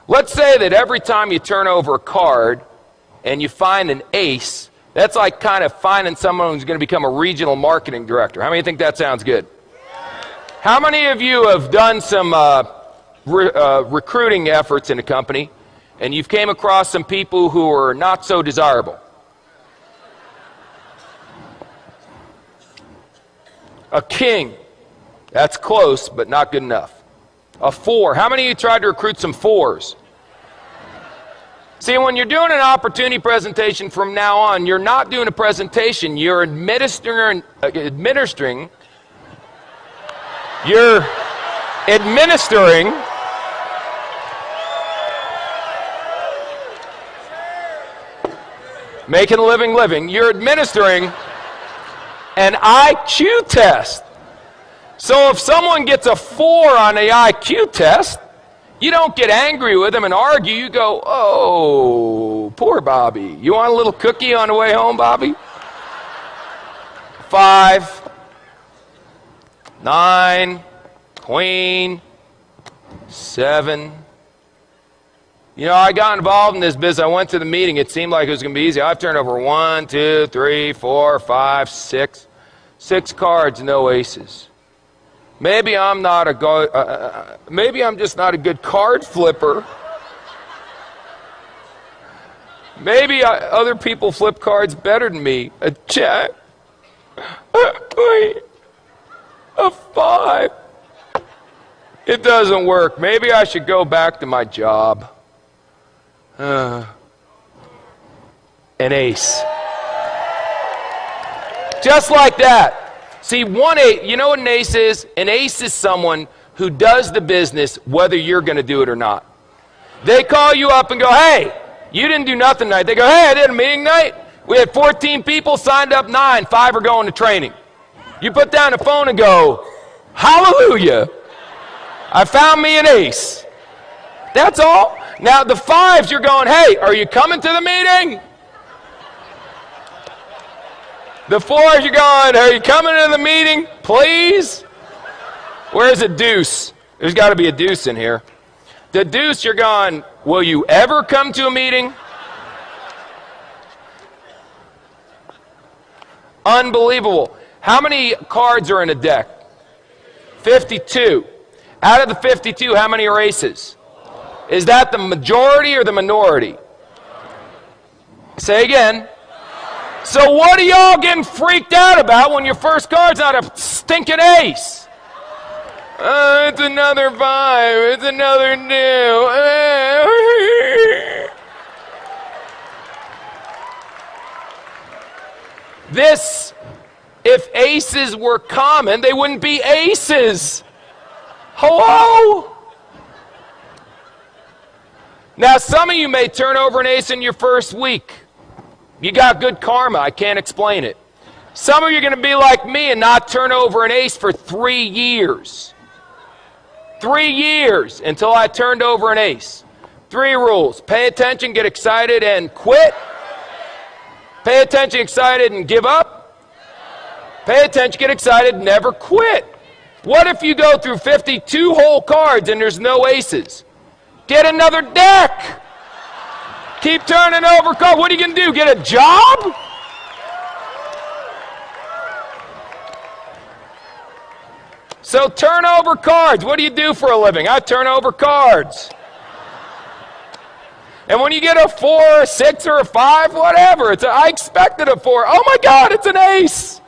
Let's say that every time you turn over a card and you find an ace, that's like kind of finding someone who's going to become a regional marketing director. How many think that sounds good? How many of you have done some recruiting efforts in a company and you've came across some people who are not so desirable? A king. That's close, but not good enough. A 4. How many of you tried to recruit some 4s? See, when you're doing an opportunity presentation from now on, you're not doing a presentation. You're administering making a living. You're administering an IQ test. So if someone gets a 4 on the IQ test, you don't get angry with them and argue. You go, oh, poor Bobby. You want a little cookie on the way home, Bobby? 5, 9, queen, 7. You know, I got involved in this business. I went to the meeting. It seemed like it was going to be easy. I've turned over 1, 2, 3, 4, 5, 6. 6 cards, no aces. Maybe I'm just not a good card flipper. Maybe other people flip cards better than me. A jack. A 5. It doesn't work. Maybe I should go back to my job. An ace. Just like that. See, 1 8, you know what an ace is? An ace is someone who does the business whether you're going to do it or not. They call you up and go, hey, you didn't do nothing tonight. They go, hey, I did a meeting night. We had 14 people, signed up 9, 5 are going to training. You put down the phone and go, hallelujah, I found me an ace. That's all. Now the 5s, you're going, hey, are you coming to the meeting? The 4s, you're going, are you coming to the meeting, please? Where's a deuce? There's got to be a deuce in here. The deuce, you're going, will you ever come to a meeting? Unbelievable. How many cards are in a deck? 52. Out of the 52, how many are aces? Is that the majority or the minority? Say again. So what are y'all getting freaked out about when your first card's not a stinking ace? It's another 5. It's another 2. This, if aces were common, they wouldn't be aces. Hello? Now, some of you may turn over an ace in your first week. You got good karma. I can't explain it. Some of you are going to be like me and not turn over an ace for 3 years. 3 years until I turned over an ace. 3 rules. Pay attention, get excited, and quit. Pay attention, excited, and give up. Pay attention, get excited, never quit. What if you go through 52 whole cards and there's no aces? Get another deck. Keep turning over cards. What are you going to do? Get a job? So turn over cards. What do you do for a living? I turn over cards. And when you get a 4, a 6, or a 5, whatever, I expected a 4. Oh my God, it's an ace.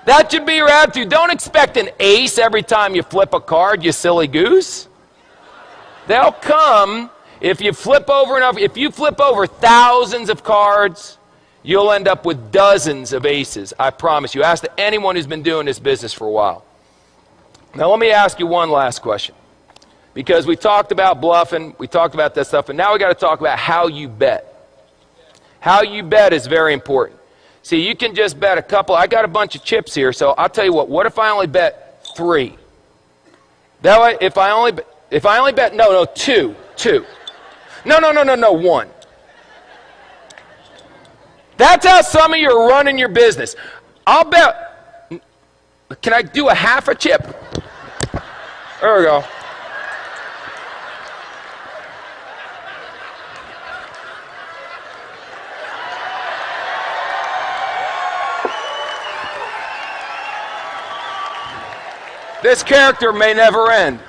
That should be your attitude. Don't expect an ace every time you flip a card, you silly goose. They'll come if you flip over enough. If you flip over thousands of cards, you'll end up with dozens of aces. I promise you. Ask anyone who's been doing this business for a while. Now let me ask you one last question. Because we talked about bluffing, we talked about that stuff, and now we got to talk about how you bet. How you bet is very important. See, you can just bet a couple. I got a bunch of chips here, so I'll tell you what if I only bet 3? That way, if I only bet, no, 2. No, 1. That's how some of you are running your business. I'll bet, can I do a half a chip? There we go. This character may never end.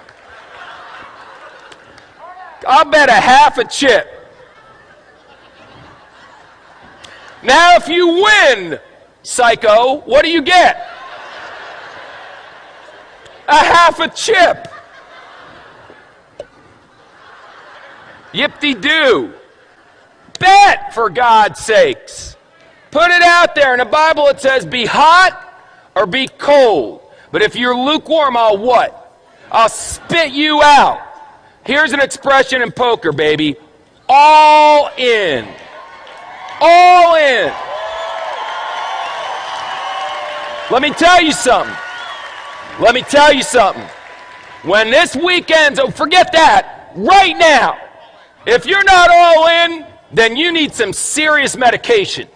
I'll bet a half a chip. Now, if you win, psycho, what do you get? A half a chip. Yip-de-doo. Bet, for God's sakes. Put it out there. In the Bible it says be hot or be cold. But if you're lukewarm, I'll what? I'll spit you out. Here's an expression in poker, baby. All in. All in. Let me tell you something. Let me tell you something. When this weekend's over, forget that. Right now. If you're not all in, then you need some serious medication.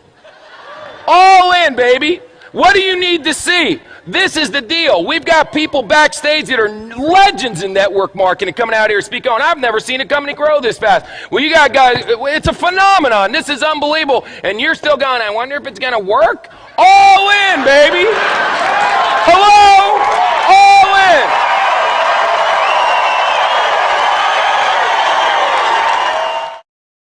All in, baby. What do you need to see? This is the deal. We've got people backstage that are legends in network marketing coming out here speaking on. I've never seen a company grow this fast. Well, you got guys, it's a phenomenon. This is unbelievable. And you're still going, I wonder if it's going to work? All in, baby.